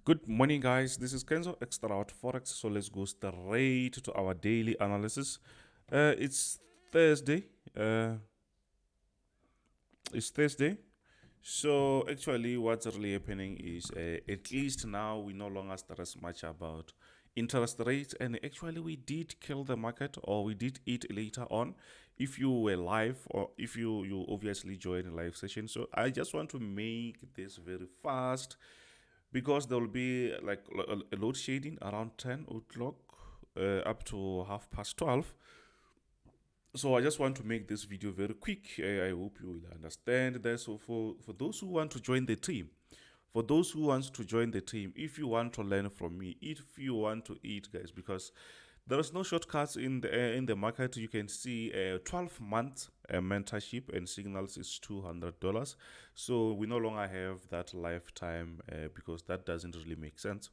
Good morning, guys. This is Kenzo Xtrahot Forex. So let's go straight to our daily analysis. It's Thursday. It's Thursday. So actually, what's really happening is at least now we no longer stress much about interest rates, and actually we did kill the market, or we did it later on. If you were live, or if you obviously joined a live session, so I just want to make this very fast because there will be like a load shedding around 10 o'clock up to half past 12. So I just want to make this video very quick. I hope you will understand that. So for those who want to join the team, if you want to learn from me, if you want to eat, guys, because there is no shortcuts in the market. You can see 12 months mentorship and signals is $200. So we no longer have that lifetime because that doesn't really make sense.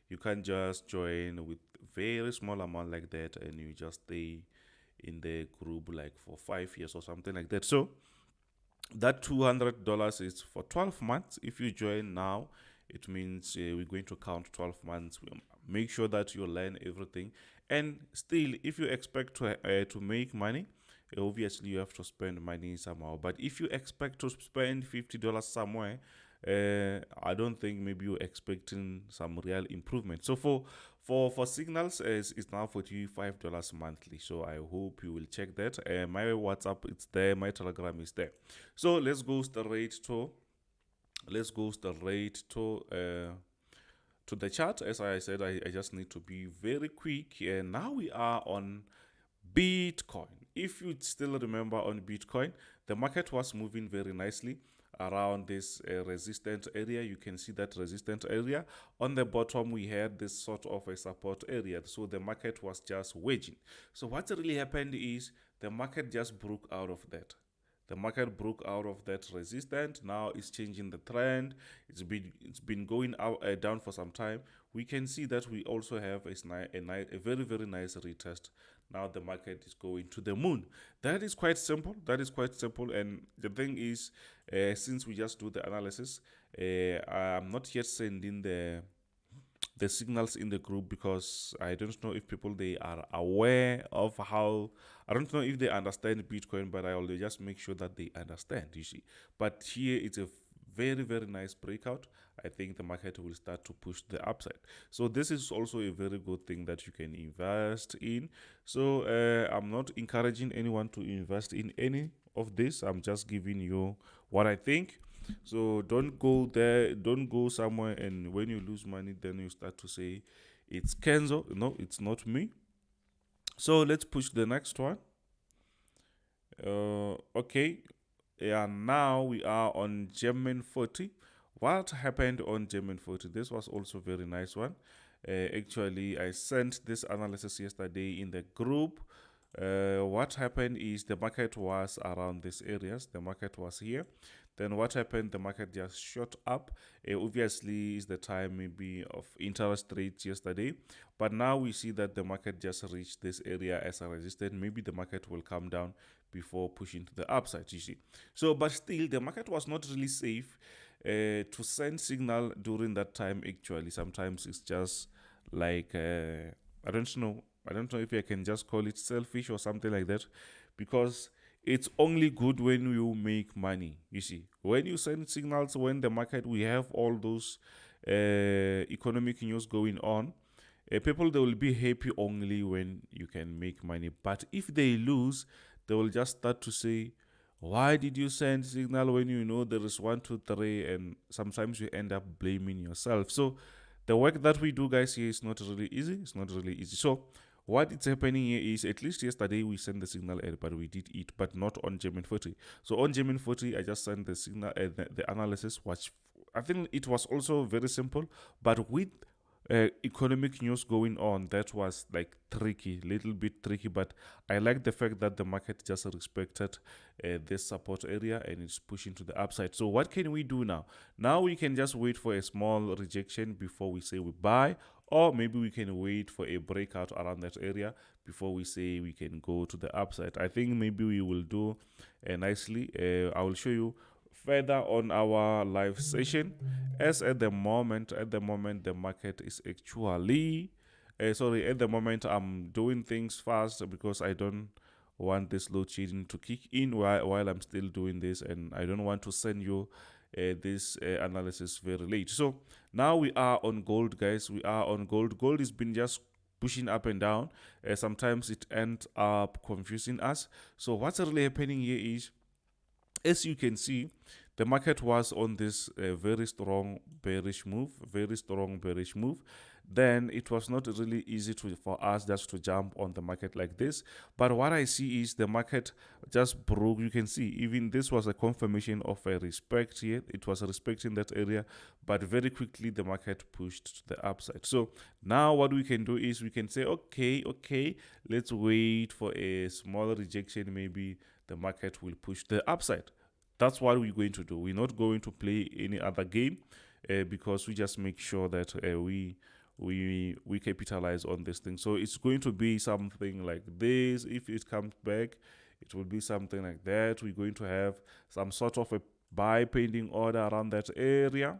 You can just join with very small amount like that, and you just stay in the group like for 5 years or something like that. So that $200 is for 12 months. If you join now, it means we're going to count 12 months. Make sure that you learn everything. And still, if you expect to make money, obviously you have to spend money somehow. But if you expect to spend $50 somewhere, I don't think maybe you're expecting some real improvement. So for signals, it's now $45 monthly. So I hope you will check that. My WhatsApp is there, my Telegram is there. So let's go straight to the chart. As I said, I just need to be very quick. And now we are on Bitcoin. If you still remember on Bitcoin, the market was moving very nicely around this resistance area. You can see that resistance area. On the bottom, we had this sort of a support area. So the market was just wedging. So what really happened is the market just broke out of that. The market broke out of that resistance. Now it's changing the trend. It's been going out down for some time. We can see that we also have a very nice retest. Now the market is going to the moon. That is quite simple. And the thing is, since we just do the analysis, I'm not yet sending the signals in the group because I don't know if people they are aware of how. I don't know if they understand Bitcoin, but I will just make sure that they understand, you see. But here it's a very nice breakout. I think the market will start to push the upside. So this is also a very good thing that you can invest in. So I'm not encouraging anyone to invest in any of this. I'm just giving you what I think. So don't go there, don't go somewhere, and when you lose money, then you start to say it's Kenzo. No, it's not me. So let's push the next one. Okay. Yeah, now we are on German 40. What happened on German 40? This was also a very nice one. Actually, I sent this analysis yesterday in the group. What happened is the market was around these areas. The market was here. Then what happened? The market just shot up. Obviously, is the time maybe of interest rates yesterday. But now we see that the market just reached this area as a resistance. Maybe the market will come down before pushing to the upside, you see. So, but still, the market was not really safe to send signal during that time. Actually, sometimes it's just like I don't know. I don't know if I can just call it selfish or something like that, because it's only good when you make money. You see, when you send signals, when the market we have all those economic news going on, people they will be happy only when you can make money. But if they lose, they will just start to say, why did you send signal when you know there is 1, 2, 3, and sometimes you end up blaming yourself. So the work that we do, guys, here is not really easy. It's not really easy. So what is happening here is, at least yesterday we sent the signal, but we did it, but not on German 40. So on German 40, I just sent the signal, the analysis, which I think it was also very simple, but with economic news going on, that was like tricky, little bit tricky. But I like the fact that the market just respected this support area and it's pushing to the upside. So what can we do now? Now we can just wait for a small rejection before we say we buy, or maybe we can wait for a breakout around that area before we say we can go to the upside. I think maybe we will do nicely. I will show you further on our live session, as at the moment the market is actually sorry, at the moment I'm doing things fast because I don't want this load shedding to kick in while I'm still doing this, and I don't want to send you this analysis very late. So now we are on gold, guys. We are on gold. Gold has been just pushing up and down. Sometimes it ends up confusing us. So what's really happening here is, as you can see, the market was on this very strong bearish move, then it was not really easy for us just to jump on the market like this. But what I see is the market just broke. You can see even this was a confirmation of a respect here. It was respecting that area, but very quickly the market pushed to the upside. So now what we can do is we can say, okay, let's wait for a small rejection. Maybe the market will push the upside. That's what we're going to do. We're not going to play any other game because we just make sure that we capitalize on this thing. So it's going to be something like this. If it comes back, it will be something like that. We're going to have some sort of a buy pending order around that area.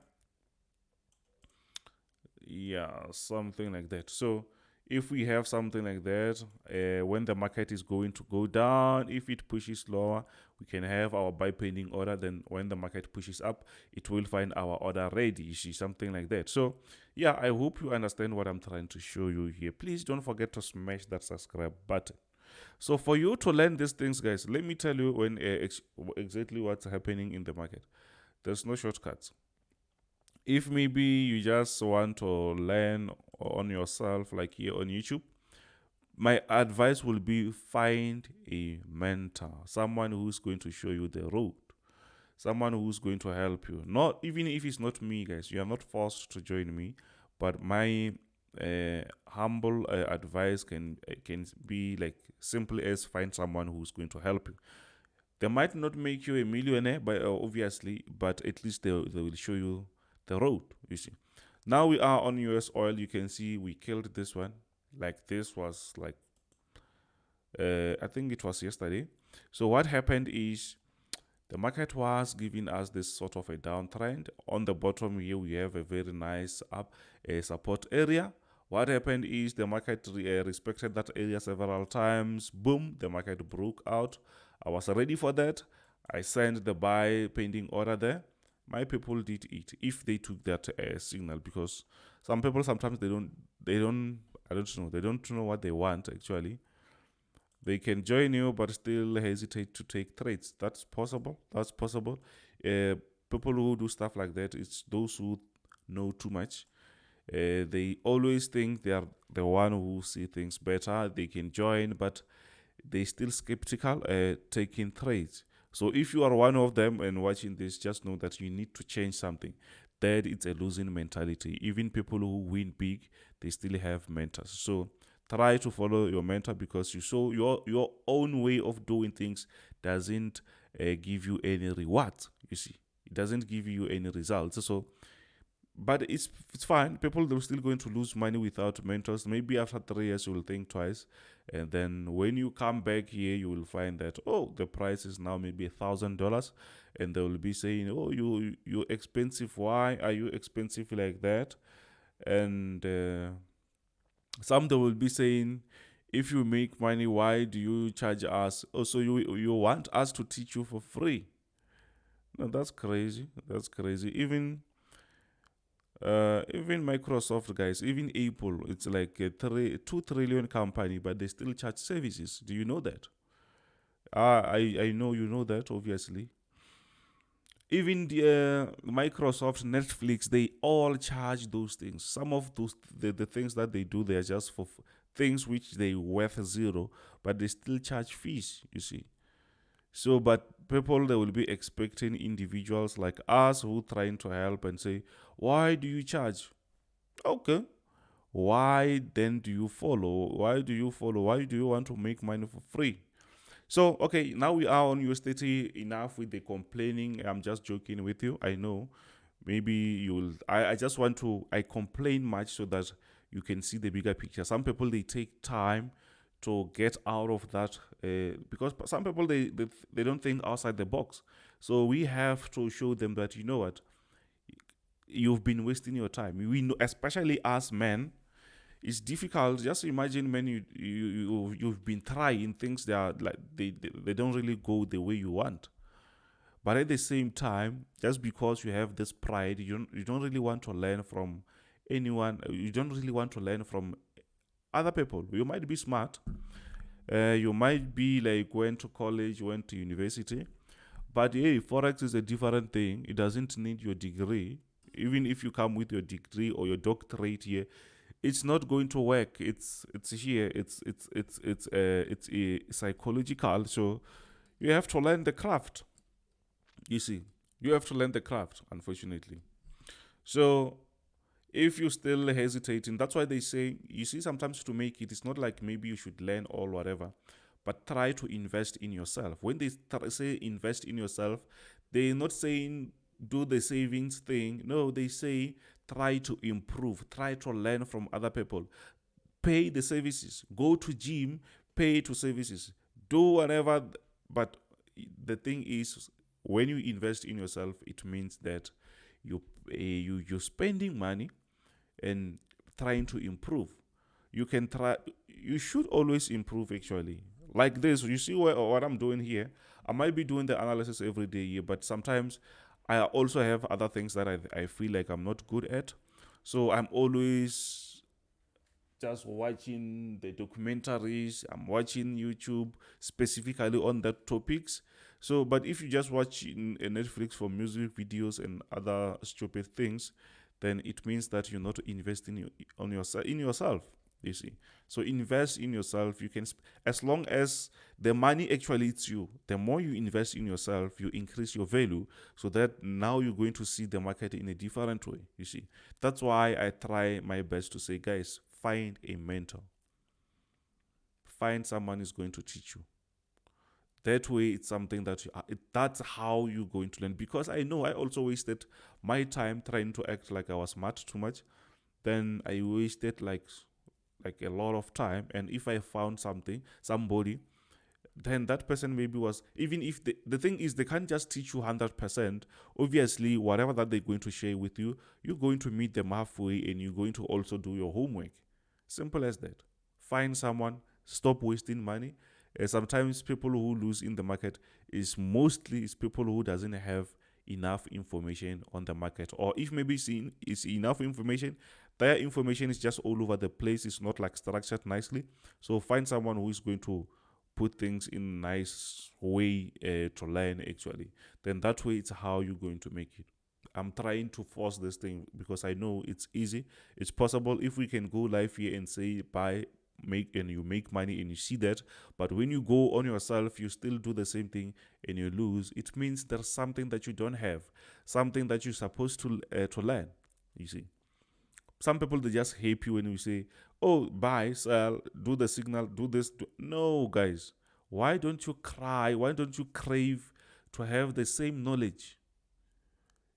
Yeah, something like that. So if we have something like that, when the market is going to go down, if it pushes lower, we can have our buy pending order. Then when the market pushes up, it will find our order ready. You see, something like that. So yeah, I hope you understand what I'm trying to show you here. Please don't forget to smash that subscribe button. So for you to learn these things, guys, let me tell you when exactly what's happening in the market. There's no shortcuts. If maybe you just want to learn on yourself, like here on YouTube, my advice will be find a mentor, someone who's going to show you the road, someone who's going to help you. Not even if it's not me, guys, you are not forced to join me, but my humble advice can be like simply as find someone who's going to help you. They might not make you a millionaire, but obviously, but at least they will show you the road. You see, now we are on US oil. You can see we killed this one. Like this was like I think it was yesterday. So what happened is the market was giving us this sort of a downtrend. On the bottom here we have a very nice up support area. What happened is the market respected that area several times. Boom, the market broke out. I was ready for that. I sent the buy pending order there. My people did it if they took that signal, because some people sometimes they don't I don't know, they don't know what they want actually. They can join you but still hesitate to take trades. That's possible. People who do stuff like that, it's those who know too much. They always think they are the one who see things better. They can join, but they still skeptical taking trades. So if you are one of them and watching this, just know that you need to change something. That it's a losing mentality. Even people who win big, they still have mentors. So try to follow your mentor, because you saw your own way of doing things doesn't give you any rewards. You see, it doesn't give you any results. So but it's fine. People, they're still going to lose money without mentors. Maybe after 3 years you will think twice, and then when you come back here you will find that, oh, the price is now maybe $1,000, and they will be saying, oh, you're expensive. Why are you expensive like that? And some they will be saying, if you make money, why do you charge us? Also, you want us to teach you for free? No, that's crazy. Even Microsoft, guys, even Apple, it's like a 2 trillion company, but they still charge services. Do you know that? I know you know that, obviously. Even the Microsoft, Netflix, they all charge those things. Some of those the things that they do, they are just for things which they worth zero, but they still charge fees. You see. So, but people, they will be expecting individuals like us who trying to help and say, why do you charge? Okay. Why then do you follow? Why do you follow? Why do you want to make money for free? So, okay, now we are on US30. Enough with the complaining. I'm just joking with you. I know. Maybe you'll, I just want to, I complain much so that you can see the bigger picture. Some people, they take time to get out of that, because some people they don't think outside the box. So we have to show them that, you know what, you've been wasting your time. We know, especially as men, it's difficult. Just imagine when you've been trying things that are like they don't really go the way you want. But at the same time, just because you have this pride, you don't really want to learn from anyone. You don't really want to learn from other people. You might be smart. You might be like went to college, went to university. But hey, Forex is a different thing. It doesn't need your degree. Even if you come with your degree or your doctorate here, it's not going to work. It's here. It's psychological. So you have to learn the craft. You see, you have to learn the craft, unfortunately. So if you're still hesitating, that's why they say, you see, sometimes to make it, it's not like maybe you should learn all whatever, but try to invest in yourself. When they say invest in yourself, they're not saying do the savings thing. No, they say try to improve, try to learn from other people, pay the services, go to gym, pay to services, do whatever. But the thing is, when you invest in yourself, it means that you're spending money and trying to improve. You can try. You should always improve. Actually, like this, you see what I'm doing here. I might be doing the analysis every day here, but sometimes I also have other things that I feel like I'm not good at. So I'm always just watching the documentaries. I'm watching YouTube specifically on that topics. So, but if you just watch in Netflix for music videos and other stupid things, then it means that you're not investing on yourself in yourself. You see, so invest in yourself. You can, as long as the money actually it's you. The more you invest in yourself, you increase your value. So that now you're going to see the market in a different way. You see, that's why I try my best to say, guys, find a mentor. Find someone who's going to teach you. That way, it's something that that's how you're going to learn. Because I know I also wasted my time trying to act like I was smart too much. Then I wasted like a lot of time. And if I found somebody, then that person maybe was, even if the thing is, they can't just teach you 100%. Obviously, whatever that they're going to share with you, you're going to meet them halfway and you're going to also do your homework. Simple as that. Find someone, stop wasting money. Sometimes people who lose in the market is people who doesn't have enough information on the market, or if maybe it's enough information, their information is just all over the place. It's not like structured nicely. So find someone who is going to put things in a nice way to learn actually. Then that way it's how you're going to make it. I'm trying to force this thing because I know it's easy. It's possible if we can go live here and say buy, make, and you make money and you see that. But when you go on yourself, you still do the same thing and you lose. It means there's something that you don't have, something that you're supposed to learn. You see, some people, they just hate you when you say, oh, buy, sell, do the signal, do this. No, guys, why don't you cry? Why don't you crave to have the same knowledge?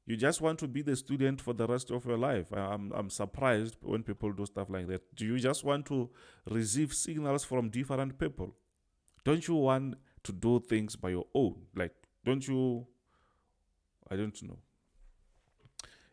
You just want to be the student for the rest of your life. I'm surprised when people do stuff like that. Do you just want to receive signals from different people? Don't you want to do things by your own? Like, don't you? I don't know.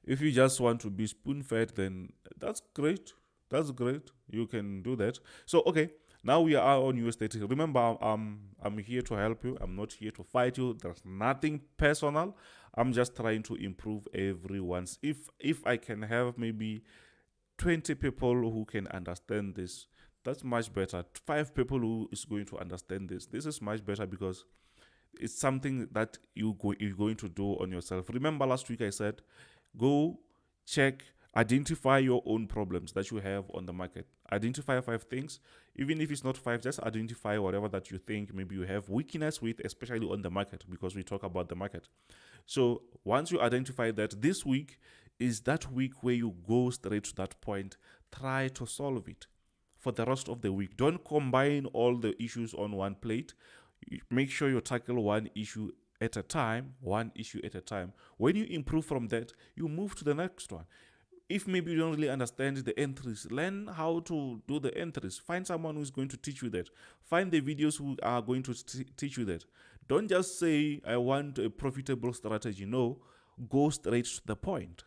If you just want to be spoon-fed, then that's great. That's great. You can do that. So, okay, now we are on US30. Remember, I'm here to help you. I'm not here to fight you. There's nothing personal. I'm just trying to improve everyone's. If I can have maybe 20 people who can understand this, that's much better. 5 people who is going to understand this. This is much better because it's something that you're going to do on yourself. Remember last week I said, go check, identify your own problems that you have on the market. Identify 5 things. Even if it's not 5, just identify whatever that you think maybe you have weakness with, especially on the market, because we talk about the market. So once you identify that, this week is that week where you go straight to that point. Try to solve it for the rest of the week. Don't combine all the issues on one plate. Make sure you tackle one issue at a time, one issue at a time. When you improve from that, you move to the next one. If maybe you don't really understand the entries, learn how to do the entries. Find someone who's going to teach you that. Find the videos who are going to teach you that. Don't just say, I want a profitable strategy. No, go straight to the point.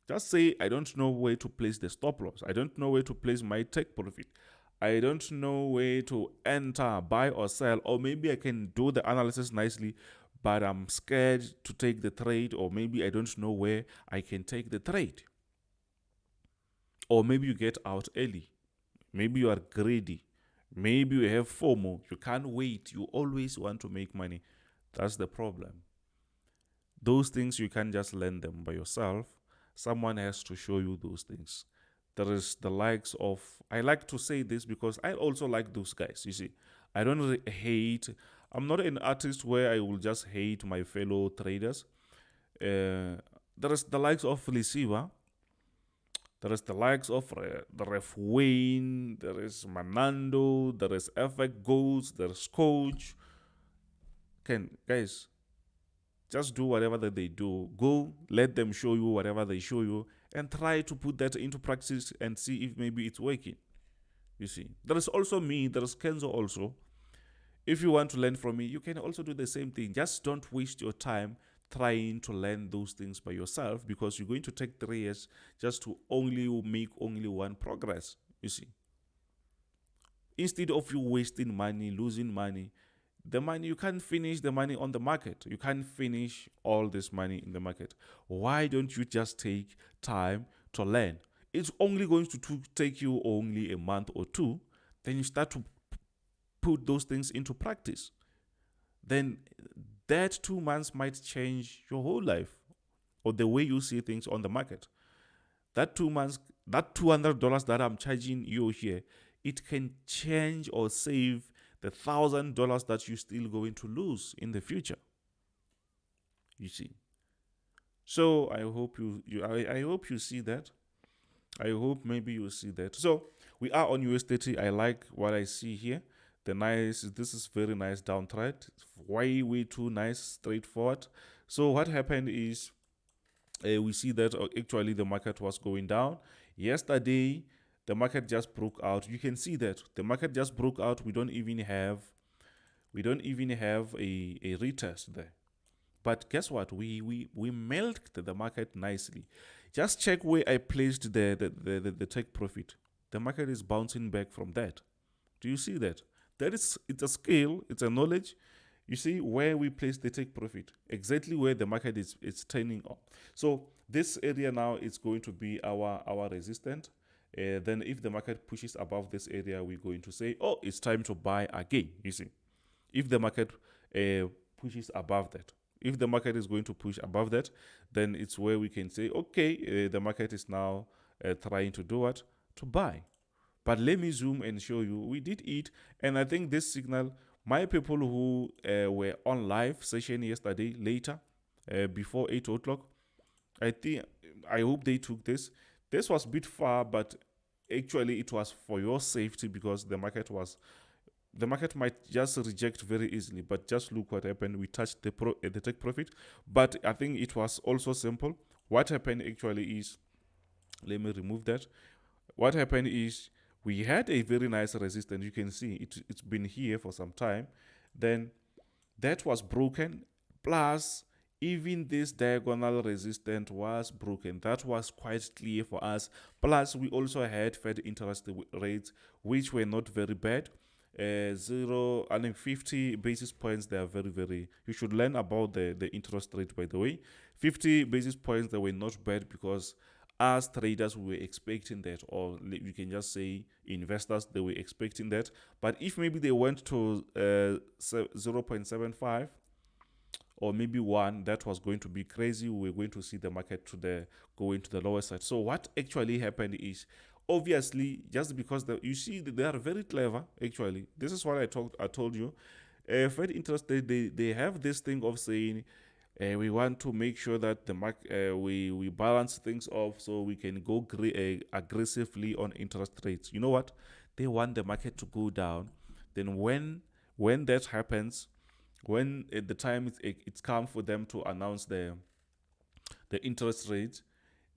Just say, I don't know where to place the stop loss. I don't know where to place my take profit. I don't know where to enter, buy or sell, or maybe I can do the analysis nicely, but I'm scared to take the trade, or maybe I don't know where I can take the trade. Or maybe you get out early. Maybe you are greedy. Maybe you have FOMO. You can't wait. You always want to make money. That's the problem. Those things you can't just learn them by yourself. Someone has to show you those things. There is the likes of, I like to say this because I also like those guys. You see, I don't really hate. I'm not an artist where I will just hate my fellow traders. There is the likes of Lisiva. There is the likes of the Ref Wayne. There is Manando. There is Effect Goals. There is Coach. Guys, just do whatever that they do. Go, let them show you whatever they show you, and try to put that into practice and see if maybe it's working. You see, there is also me. There is Kenzo also. If you want to learn from me, you can also do the same thing. Just don't waste your time trying to learn those things by yourself, because you're going to take 3 years just to make only one progress. You see, instead of you wasting money, losing money, the money, you can't finish the money on the market. You can't finish all this money in the market. Why don't you just take time to learn? It's only going to take you only a month or two. Then you start to put those things into practice. Then that 2 months might change your whole life or the way you see things on the market. That 2 months, that $200 that I'm charging you here, it can change or save the $1,000 that you're still going to lose in the future. You see. So I hope I hope you see that. I hope maybe you see that. So we are on US30. I like what I see here. This is very nice downtrend. Way too nice, straightforward. So what happened is we see that actually the market was going down. Yesterday, the market just broke out. You can see that the market just broke out. We don't even have a retest there. But guess what? We milked the market nicely. Just check where I placed the take profit. The market is bouncing back from that. Do you see that? It's a skill, it's a knowledge. You see where we place the take profit, exactly where the market is turning up. So this area now is going to be our resistance. Then if the market pushes above this area, we're going to say, oh, it's time to buy again. You see, if the market pushes above that, if the market is going to push above that, then it's where we can say, okay, the market is now trying to do what? To buy. But let me zoom and show you. We did it, and I think this signal, my people who were on live session yesterday later, before 8 o'clock, I hope they took this. This was a bit far, but actually it was for your safety, because the market might just reject very easily. But just look what happened. We touched the take profit, but I think it was also simple. What happened actually is, let me remove that. What happened is we had a very nice resistance. You can see it's been here for some time. Then that was broken, plus even this diagonal resistance was broken. That was quite clear for us. Plus we also had Fed interest rates, which were not very bad. 50 basis points. They are very, you should learn about the interest rate, by the way. 50 basis points, they were not bad, because as traders we were expecting that, or you can just say investors, they were expecting that. But if maybe they went to 0.75 or maybe 1, that was going to be crazy. We were going to see the market go into the lower side. So what actually happened is, obviously, just because you see they are very clever. Actually, this is what I told you. Fed interest, they have this thing of saying, we want to make sure that the market we balance things off so we can go aggressively on interest rates. You know what? They want the market to go down. Then when that happens, when at the time it's come for them to announce the interest rates,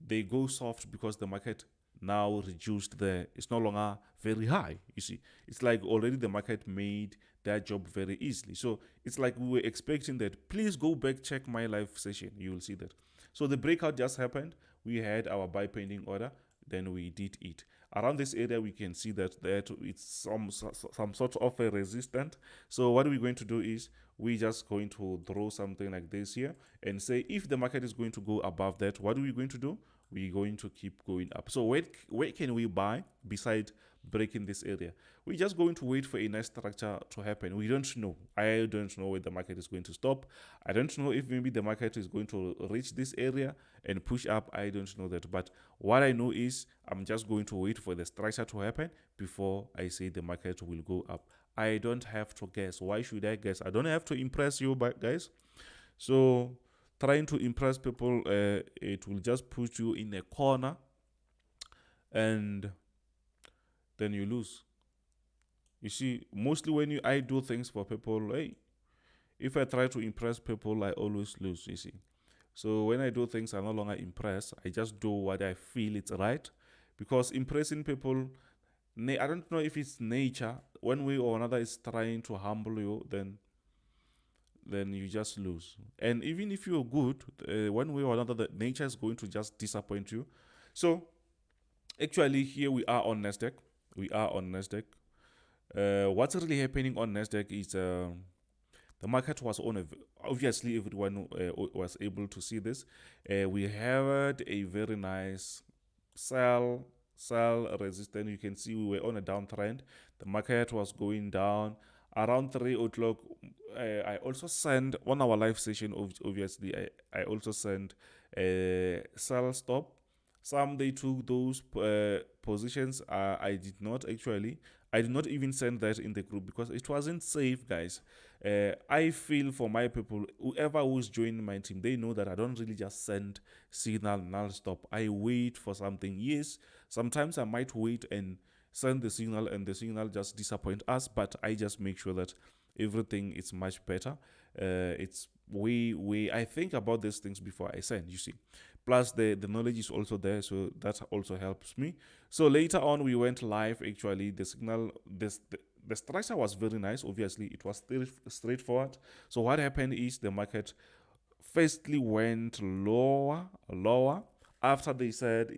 they go soft because the market now reduced it's no longer very high. You see, it's like already the market made their job very easily. So it's like we were expecting that. Please go back, check my live session, you will see that. So the breakout just happened. We had our buy pending order, then we did it. Around this area, we can see that it's some sort of a resistance. So what we're going to do is we're just going to draw something like this here and say if the market is going to go above that, what are we going to do? We're going to keep going up. So where can we buy beside breaking this area? We're just going to wait for a nice structure to happen. We don't know. I don't know where the market is going to stop. I don't know if maybe the market is going to reach this area and push up. I don't know that. But what I know is I'm just going to wait for the structure to happen before I say the market will go up. I don't have to guess. Why should I guess? I don't have to impress you, guys. So trying to impress people, it will just put you in a corner and then you lose. You see, mostly when I do things for people, hey, if I try to impress people, I always lose, you see. So when I do things, I no longer impress. I just do what I feel it's right. Because impressing people, I don't know if it's nature. One way or another is trying to humble you, then you just lose. And even if you're good, one way or another, the nature is going to just disappoint you. So actually, here we are on NASDAQ. We are on NASDAQ. What's really happening on NASDAQ is the market was on obviously everyone was able to see this. We had a very nice sell resistance. You can see we were on a downtrend. The market was going down around 3 o'clock. I also sent on our live session, obviously I also sent a sell stop. Some they took those positions. I did not actually. I did not even send that in the group because it wasn't safe, guys. I feel for my people, whoever who's joining my team, they know that I don't really just send signal null stop. I wait for something. Yes, sometimes I might wait and send the signal and the signal just disappoint us, but I just make sure that everything is much better. It's way I think about these things before I send, you see. Plus the knowledge is also there, so that also helps me. So later on we went live. Actually the signal, the structure was very nice. Obviously it was straightforward. So what happened is the market firstly went lower. After they said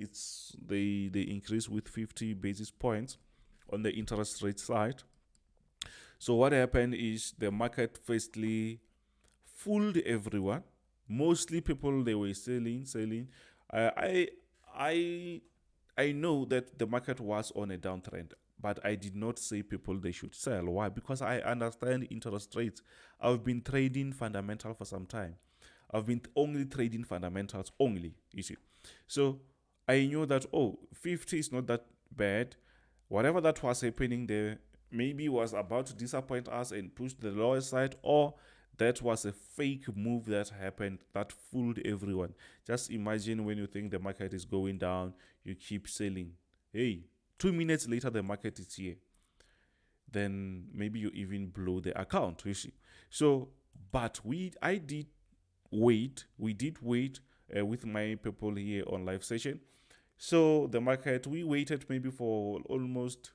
they increased with 50 basis points on the interest rate side. So what happened is the market firstly fooled everyone. Mostly people, they were selling. I know that the market was on a downtrend, but I did not say people they should sell. Why? Because I understand interest rates. I've been trading fundamental for some time. I've been only trading fundamentals only, you see. So I knew that 50 is not that bad. Whatever that was happening there maybe was about to disappoint us and push the lower side, or that was a fake move that happened that fooled everyone. Just imagine when you think the market is going down, you keep selling. Hey, 2 minutes later the market is here. Then maybe you even blow the account, you see. So, but we did wait with my people here on live session. So the market, we waited maybe for almost,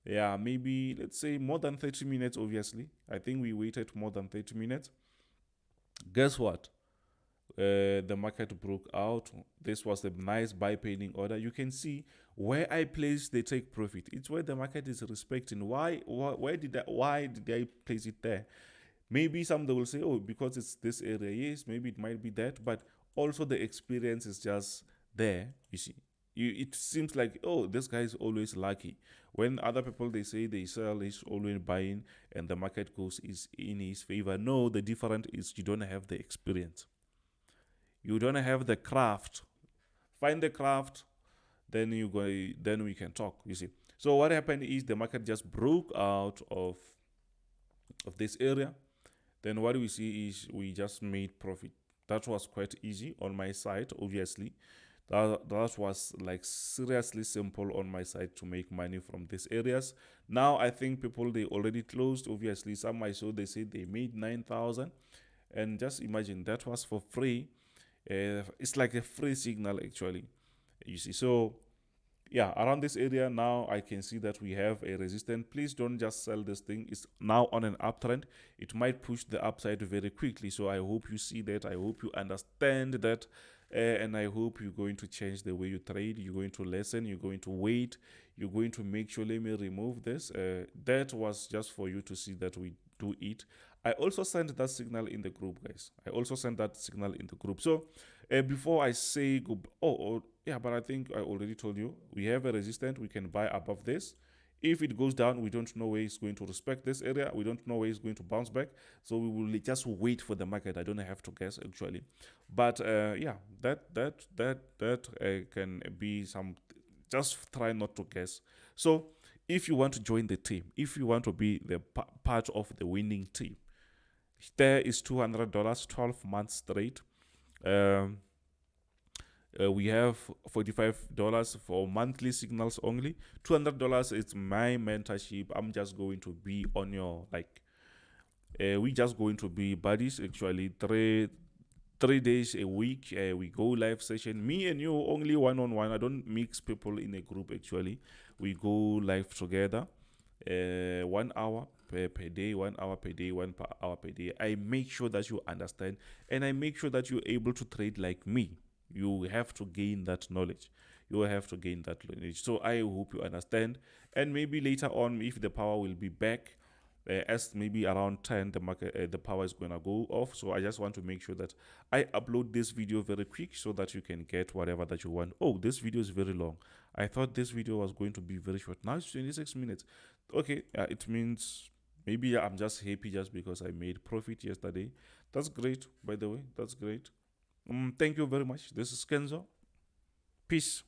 maybe let's say more than 30 minutes. Obviously I think we waited more than 30 minutes. Guess what? The market broke out. This was a nice buy pending order. You can see where I placed the take profit. It's where the market is respecting. Why did I place it there? Maybe some they will say, because it's this area. Yes, maybe it might be that, but also the experience is just there. You see, it seems like, this guy is always lucky. When other people they say they sell, he's always buying, and the market goes is in his favor. No, the difference is you don't have the experience. You don't have the craft. Find the craft, then we can talk. You see. So what happened is the market just broke out of this area. Then what we see is we just made profit. That was quite easy on my side, obviously. That was like seriously simple on my side to make money from these areas. Now I think people, they already closed. Obviously some I saw, they said they made 9,000. And just imagine, that was for free. It's like a free signal actually, you see. So yeah, around this area now I can see that we have a resistance. Please don't just sell this thing. It's now on an uptrend. It might push the upside very quickly. So I hope you see that. I hope you understand that. And I hope you're going to change the way you trade. You're going to listen. You're going to wait. You're going to make sure. Let me remove this. That was just for you to see that we do it. I also sent that signal in the group, guys. I also sent that signal in the group. So before I say go, yeah, but I think I already told you we have a resistance. We can buy above this. If it goes down, we don't know where it's going to respect this area. We don't know where it's going to bounce back. So we will just wait for the market. I don't have to guess actually, but yeah, that can be some. Just try not to guess. So if you want to join the team, if you want to be the part of the winning team, there is $200, 12 months straight. Um, we have $45 for monthly signals only. $200 is my mentorship. I'm just going to be on your we just going to be buddies actually. Three days a week we go live session, me and you only one-on-one. I don't mix people in a group actually. We go live together 1 hour per day, 1 hour per day, 1 hour per day. I make sure that you understand, and I make sure that you're able to trade like me. You have to gain that knowledge. You have to gain that knowledge. So I hope you understand, and maybe later on, if the power will be back, as maybe around 10 the market the power is going to go off. So I just want to make sure that I upload this video very quick so that you can get whatever that you want. Oh, this video is very long. I thought this video was going to be very short. Now it's 26 minutes. Okay, it means maybe I'm just happy just because I made profit yesterday. That's great, by the way. That's great. Thank you very much. This is Kenzo. Peace.